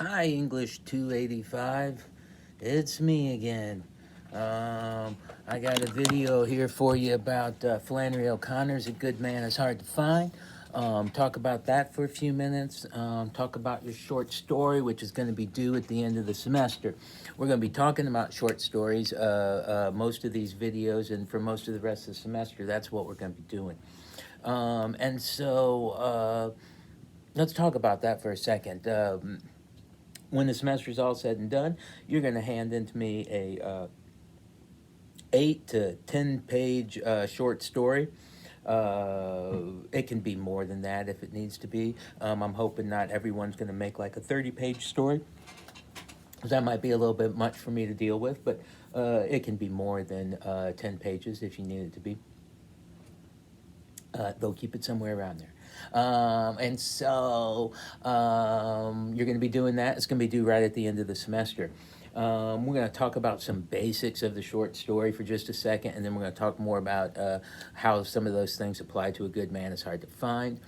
Hi, English 285. It's me again. I got a video here for you about Flannery O'Connor's A Good Man Is Hard to Find. Talk about that for a few minutes. Talk about your short story, which is going to be due at the end of the semester. We're going to be talking about short stories most of these videos, and for most of the rest of the semester, that's what we're going to be doing. Let's talk about that for a second. When the semester is all said and done, you're going to hand into me a 8 to 10 page short story. It can be more than that if it needs to be. I'm hoping not everyone's going to make like a 30 page story, because that might be a little bit much for me to deal with, but it can be more than 10 pages if you need it to be. They'll keep it somewhere around there. You're going to be doing that. It's going to be due right at the end of the semester. We're going to talk about some basics of the short story for just a second, and then we're going to talk more about how some of those things apply to A Good Man Is Hard to Find.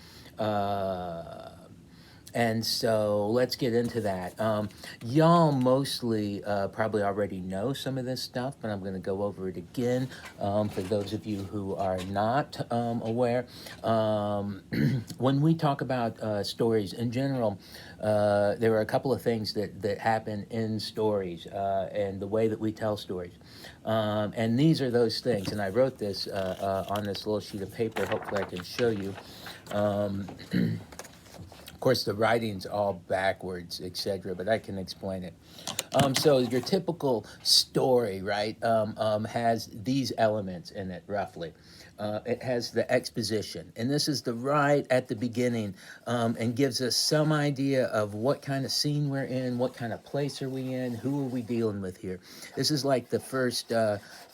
And so let's get into that. Y'all mostly probably already know some of this stuff, but I'm going to go over it again for those of you who are not aware. When we talk about stories in general, there are a couple of things that happen in stories and the way that we tell stories. And these are those things. And I wrote this on this little sheet of paper. Hopefully I can show you. Of course, the writing's all backwards, etc., but I can explain it. So your typical story, right, has these elements in it, roughly. It has the exposition, and this is the right at the beginning, and gives us some idea of what kind of scene we're in, what kind of place are we in, who are we dealing with here. This is like the first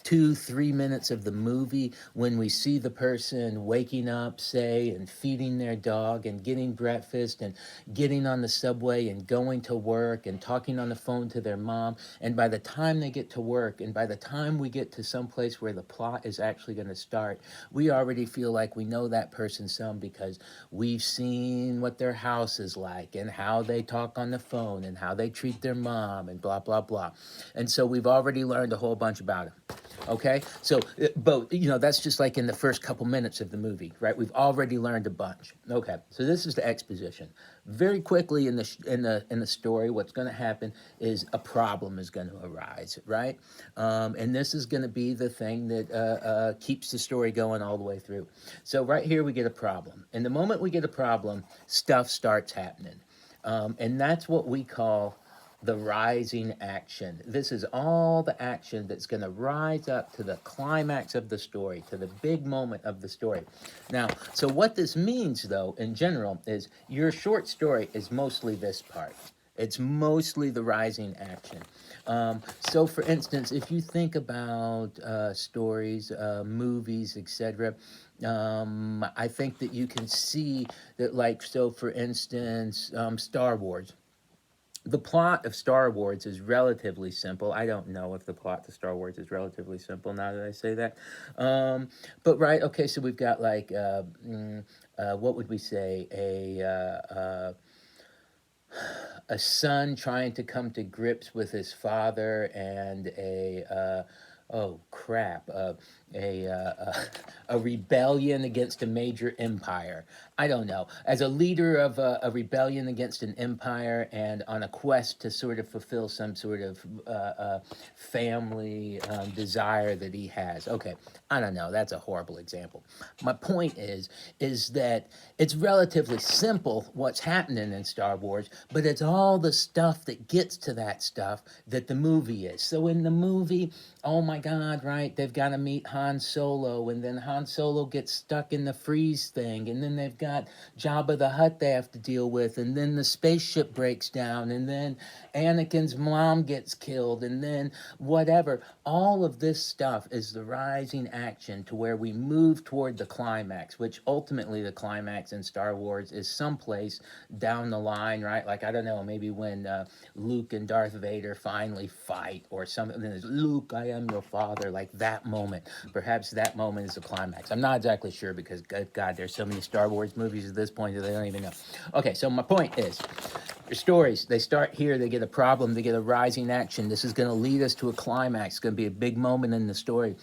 2-3 minutes of the movie when we see the person waking up, say, and feeding their dog and getting breakfast and getting on the subway and going to work and talking on the phone to their mom. And by the time they get to work and by the time we get to some place where the plot is actually going to start, we already feel like we know that person some, because we've seen what their house is like and how they talk on the phone and how they treat their mom and blah, blah, blah. And so we've already learned a whole bunch about them. Okay, so but that's just like in the first couple minutes of the movie, right? We've already learned a bunch. Okay, so this is the exposition. Very quickly in the story, what's going to happen is a problem is going to arise, right? And this is going to be the thing that keeps the story going all the way through. So right here we get a problem, and the moment we get a problem, stuff starts happening, and that's what we call the rising action. This is all the action that's going to rise up to the climax of the story, to the big moment of the story. Now, so what this means, though, in general, is your short story is mostly this part. It's mostly the rising action. So, for instance, if you think about stories, movies, etc., I think that you can see that, like, so for instance, Star Wars. The plot of Star Wars is relatively simple. I don't know if the plot to Star Wars is relatively simple now that I say that. But right, okay, so we've got like, what would we say? A son trying to come to grips with his father, and oh crap, a rebellion against a major empire. I don't know. As a leader of a rebellion against an empire and on a quest to sort of fulfill some sort of family desire that he has. Okay, I don't know. That's a horrible example. My point is that it's relatively simple what's happening in Star Wars, but it's all the stuff that gets to that stuff that the movie is. So in the movie, oh my God, right? They've got to meet Han Solo, and then Han Solo gets stuck in the freeze thing, and then they've got Jabba the Hutt they have to deal with, and then the spaceship breaks down, and then Anakin's mom gets killed, and then whatever. All of this stuff is the rising action to where we move toward the climax, which ultimately the climax in Star Wars is someplace down the line, right? Like, I don't know, maybe when Luke and Darth Vader finally fight or something. Luke, I am your father, like that moment. Perhaps that moment is the climax. I'm not exactly sure because, good God, there's so many Star Wars movies at this point that they don't even know. Okay, so my point is, your stories, they start here, they get a problem, they get a rising action. This is going to lead us to a climax. It's going to be a big moment in the story.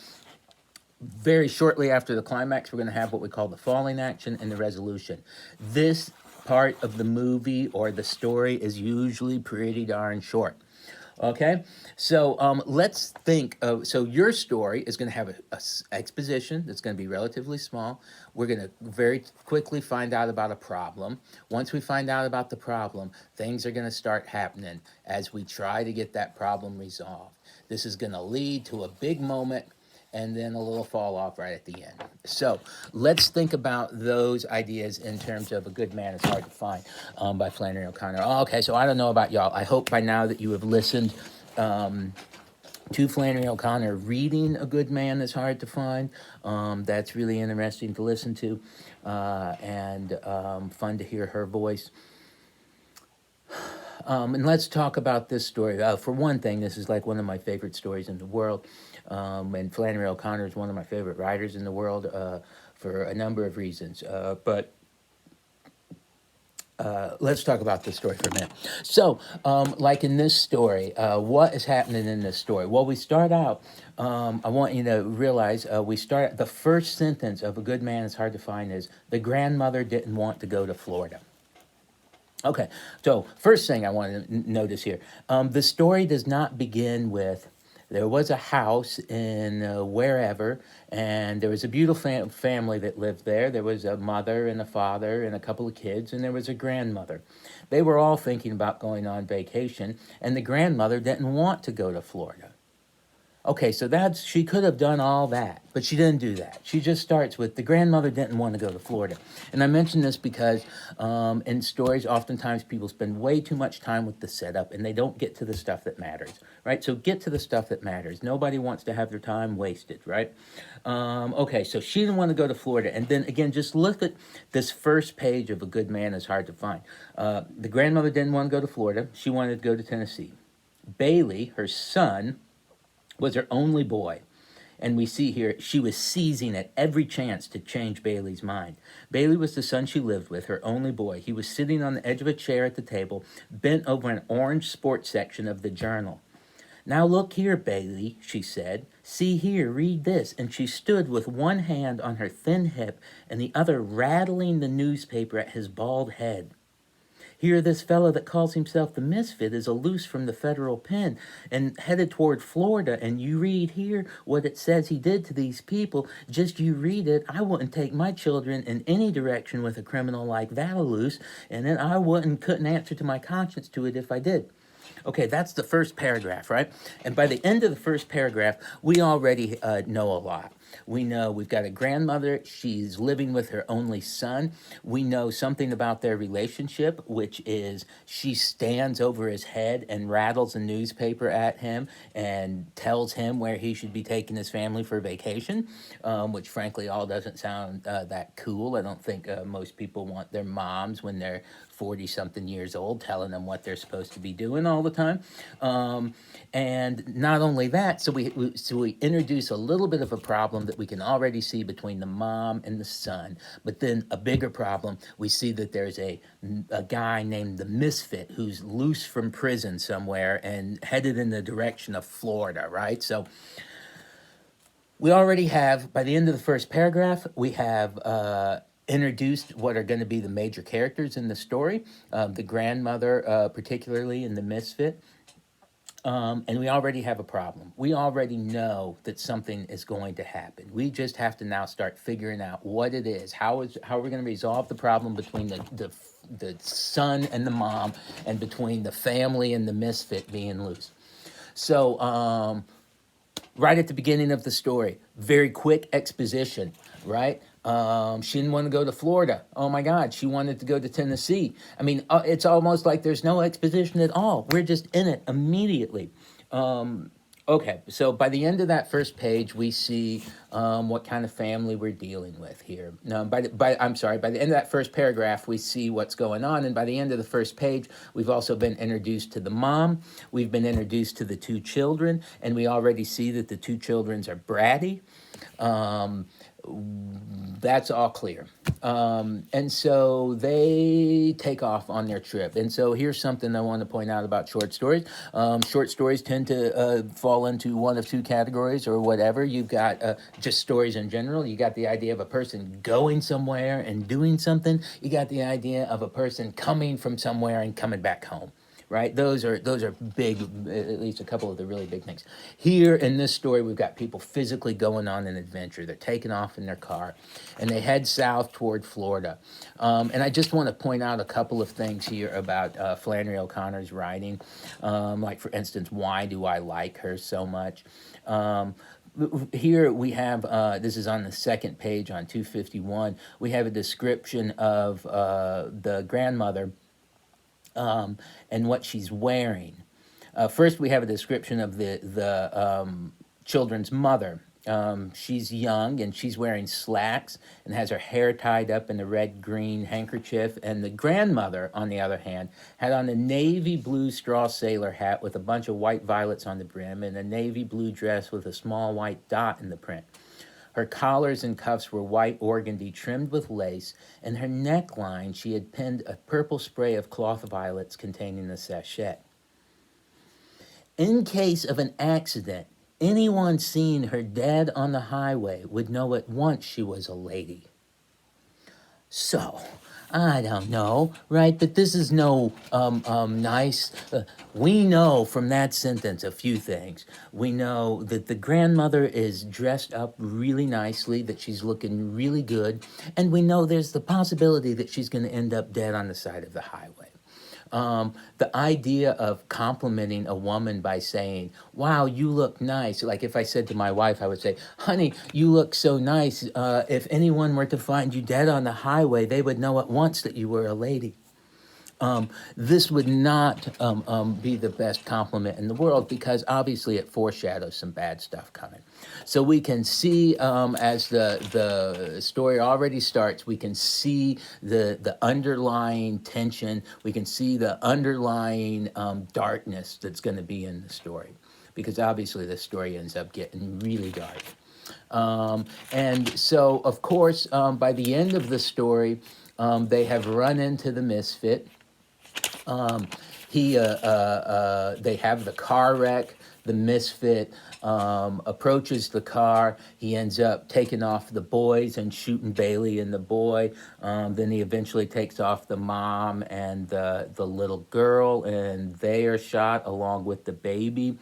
Very shortly after the climax, we're going to have what we call the falling action and the resolution. This part of the movie or the story is usually pretty darn short. Okay, so let's think of, so your story is going to have a exposition that's going to be relatively small. We're going to very quickly find out about a problem. Once we find out about the problem, things are going to start happening as we try to get that problem resolved. This is going to lead to a big moment and then a little fall off right at the end. So let's think about those ideas in terms of A Good Man is Hard to Find by Flannery O'Connor. Oh, okay, so I don't know about y'all. I hope by now that you have listened to Flannery O'Connor reading A Good Man is Hard to Find. That's really interesting to listen to and fun to hear her voice. And let's talk about this story. For one thing, this is like one of my favorite stories in the world. And Flannery O'Connor is one of my favorite writers in the world for a number of reasons. But let's talk about this story for a minute. So, like in this story, what is happening in this story? Well, we start out, I want you to realize, we start, the first sentence of A Good Man is Hard to Find is, the grandmother didn't want to go to Florida. Okay, so first thing I want to notice here, the story does not begin with, there was a house in wherever, and there was a beautiful family that lived there. There was a mother and a father and a couple of kids, and there was a grandmother. They were all thinking about going on vacation, and the grandmother didn't want to go to Florida. Okay, so she could have done all that, but she didn't do that. She just starts with, the grandmother didn't want to go to Florida. And I mention this because in stories, oftentimes people spend way too much time with the setup and they don't get to the stuff that matters, right? So get to the stuff that matters. Nobody wants to have their time wasted, right? Okay, so she didn't want to go to Florida. And then again, just look at this first page of A Good Man is Hard to Find. The grandmother didn't want to go to Florida. She wanted to go to Tennessee. Bailey, her son, was her only boy. And we see here, she was seizing at every chance to change Bailey's mind. Bailey was the son she lived with, her only boy. He was sitting on the edge of a chair at the table, bent over an orange sports section of the journal. Now look here, Bailey, she said. See here, read this. And she stood with one hand on her thin hip and the other rattling the newspaper at his bald head. Here, this fellow that calls himself the Misfit is loose from the federal pen and headed toward Florida, and you read here what it says he did to these people. Just you read it. I wouldn't take my children in any direction with a criminal like that loose, and then I couldn't answer to my conscience to it if I did. Okay, that's the first paragraph, right? And by the end of the first paragraph, we already know a lot. We know we've got a grandmother. She's living with her only son. We know something about their relationship, which is she stands over his head and rattles a newspaper at him and tells him where he should be taking his family for vacation, which frankly all doesn't sound that cool. I don't think most people want their moms when they're 40-something years old telling them what they're supposed to be doing all the time. And not only that, so we introduce a little bit of a problem that we can already see between the mom and the son. But then a bigger problem, we see that there's a guy named the Misfit who's loose from prison somewhere and headed in the direction of Florida, right? So we already have, by the end of the first paragraph, we have introduced what are going to be the major characters in the story, the grandmother particularly and the Misfit. And we already have a problem. We already know that something is going to happen. We just have to now start figuring out what it is. How are we going to resolve the problem between the son and the mom, and between the family and the Misfit being loose? So right at the beginning of the story, very quick exposition, right? She didn't want to go to Florida. Oh my God, she wanted to go to Tennessee. I mean, it's almost like there's no exposition at all. We're just in it immediately. Okay, so by the end of that first page, we see what kind of family we're dealing with here. No, I'm sorry. By the end of that first paragraph, we see what's going on, and by the end of the first page, we've also been introduced to the mom. We've been introduced to the two children, and we already see that the two children are bratty. Um, that's all clear. And so they take off on their trip. And so here's something I want to point out about short stories. Short stories tend to fall into one of two categories or whatever. You've got just stories in general. You got the idea of a person going somewhere and doing something. You got the idea of a person coming from somewhere and coming back home, right? Those are big, at least a couple of the really big things. Here in this story, we've got people physically going on an adventure. They're taking off in their car, and they head south toward Florida. And I just want to point out a couple of things here about Flannery O'Connor's writing. Like, for instance, why do I like her so much? Here we have, this is on the second page on 251, we have a description of the grandmother and what she's wearing. First, we have a description of the children's mother. She's young and she's wearing slacks and has her hair tied up in a red-green handkerchief. And the grandmother, on the other hand, had on a navy blue straw sailor hat with a bunch of white violets on the brim and a navy blue dress with a small white dot in the print. Her collars and cuffs were white organdy trimmed with lace, and her neckline she had pinned a purple spray of cloth violets containing a sachet. In case of an accident, anyone seeing her dead on the highway would know at once she was a lady. So, I don't know, right? But this is no nice. We know from that sentence a few things. We know that the grandmother is dressed up really nicely, that she's looking really good, and we know there's the possibility that she's going to end up dead on the side of the highway. The idea of complimenting a woman by saying, wow, you look nice. Like if I said to my wife, I would say, honey, you look so nice. If anyone were to find you dead on the highway, they would know at once that you were a lady. This would not be the best compliment in the world because obviously it foreshadows some bad stuff coming. So we can see as the story already starts, we can see the underlying tension. We can see the underlying darkness that's going to be in the story because obviously the story ends up getting really dark. And so, of course, by the end of the story, they have run into the misfit. They have the car wreck. The misfit approaches the car. He ends up taking off the boys and shooting Bailey and the boy. Then he eventually takes off the mom and the little girl, and they are shot along with the baby.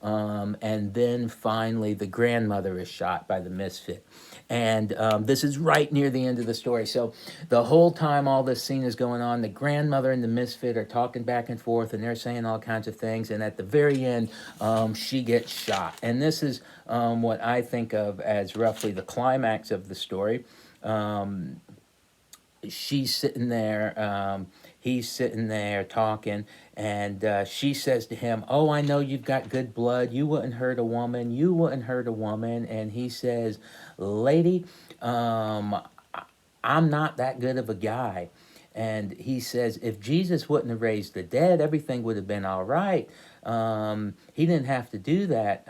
And then finally, the grandmother is shot by the misfit. And this is right near the end of the story. So the whole time all this scene is going on, the grandmother and the misfit are talking back and forth, and they're saying all kinds of things. And at the very end, she gets shot. And this is what I think of as roughly the climax of the story. She's sitting there, he's sitting there talking, and she says to him, oh, I know you've got good blood. You wouldn't hurt a woman. You wouldn't hurt a woman. And he says, lady, I'm not that good of a guy. And he says, if Jesus wouldn't have raised the dead, everything would have been all right. He didn't have to do that.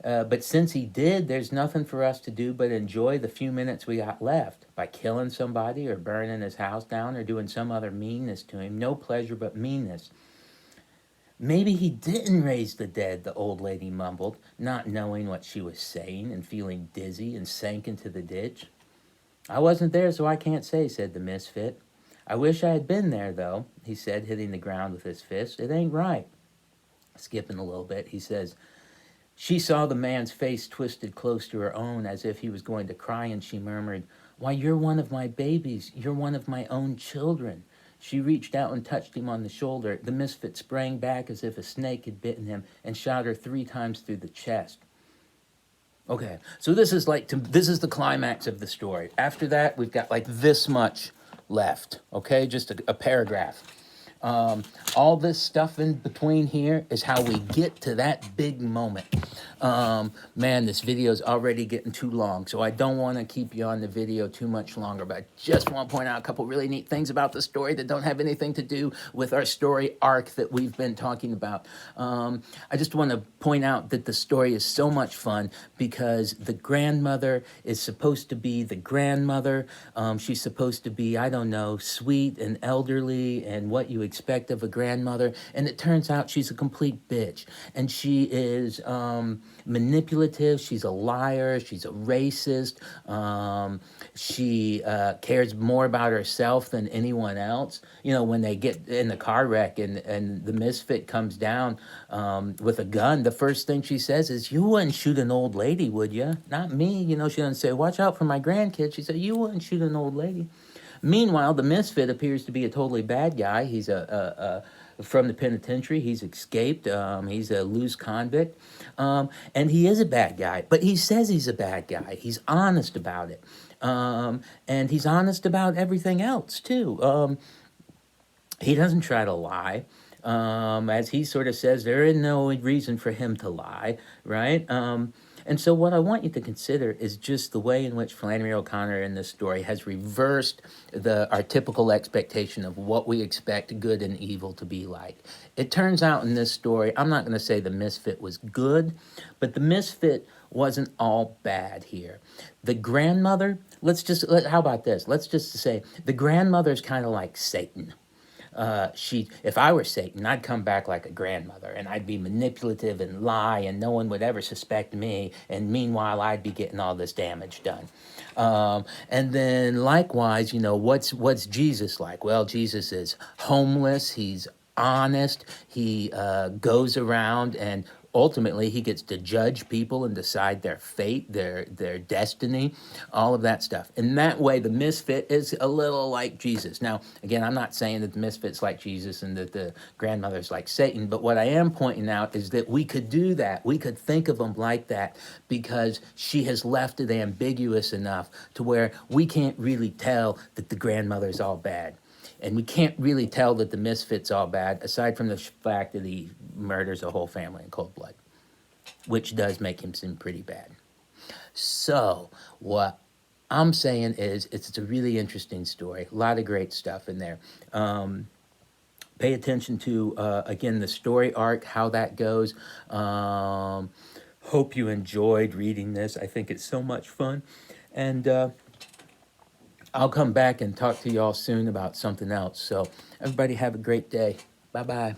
But since he did, there's nothing for us to do but enjoy the few minutes we got left by killing somebody or burning his house down or doing some other meanness to him. No pleasure but meanness. Maybe he didn't raise the dead, the old lady mumbled, not knowing what she was saying and feeling dizzy, and sank into the ditch. I wasn't there, so I can't say, said the misfit. I wish I had been there, though, he said, hitting the ground with his fist. It ain't right. Skipping a little bit, he says, she saw the man's face twisted close to her own as if he was going to cry, and she murmured, why, you're one of my babies. You're one of my own children. She reached out and touched him on the shoulder. The misfit sprang back as if a snake had bitten him and shot her 3 times through the chest. Okay, so this is the climax of the story. After that, we've got like this much left, okay? Just a paragraph. All this stuff in between here is how we get to that big moment. Man, this video is already getting too long, so I don't want to keep you on the video too much longer, but I just want to point out a couple really neat things about the story that don't have anything to do with our story arc that we've been talking about. I just want to point out that the story is so much fun because the grandmother is supposed to be the grandmother. She's supposed to be, I don't know, sweet and elderly and what you expect of a grandmother, and it turns out she's a complete bitch, and she is manipulative, she's a liar, she's a racist, she cares more about herself than anyone else. You know, when they get in the car wreck and the misfit comes down with a gun, the first thing she says is, "You wouldn't shoot an old lady, would you? Not me." You know, she doesn't say, "Watch out for my grandkids." She said, "You wouldn't shoot an old lady." Meanwhile, the misfit appears to be a totally bad guy. He's from the penitentiary. He's escaped. He's a loose convict. And he is a bad guy, but he says he's a bad guy. He's honest about it. And he's honest about everything else, too. He doesn't try to lie. As he sort of says, there is no reason for him to lie, right? And so what I want you to consider is just the way in which Flannery O'Connor in this story has reversed our typical expectation of what we expect good and evil to be like. It turns out in this story, I'm not going to say the misfit was good, but the misfit wasn't all bad here. The grandmother, how about this? Let's just say the grandmother's kind of like Satan. If I were Satan, I'd come back like a grandmother, and I'd be manipulative and lie, and no one would ever suspect me. And meanwhile, I'd be getting all this damage done. And then likewise, you know, what's Jesus like? Well, Jesus is homeless. He's honest. He goes around and ultimately he gets to judge people and decide their fate, their destiny, all of that stuff. And that way the misfit is a little like Jesus. Now, again, I'm not saying that the misfit's like Jesus and that the grandmother's like Satan, but what I am pointing out is that we could do that. We could think of them like that because she has left it ambiguous enough to where we can't really tell that the grandmother's all bad. And we can't really tell that the misfit's all bad, aside from the fact that he murders a whole family in cold blood, which does make him seem pretty bad. So what I'm saying is it's a really interesting story. A lot of great stuff in there. Pay attention to, again, the story arc, how that goes. Hope you enjoyed reading this. I think it's so much fun. And I'll come back and talk to y'all soon about something else. So everybody have a great day. Bye-bye.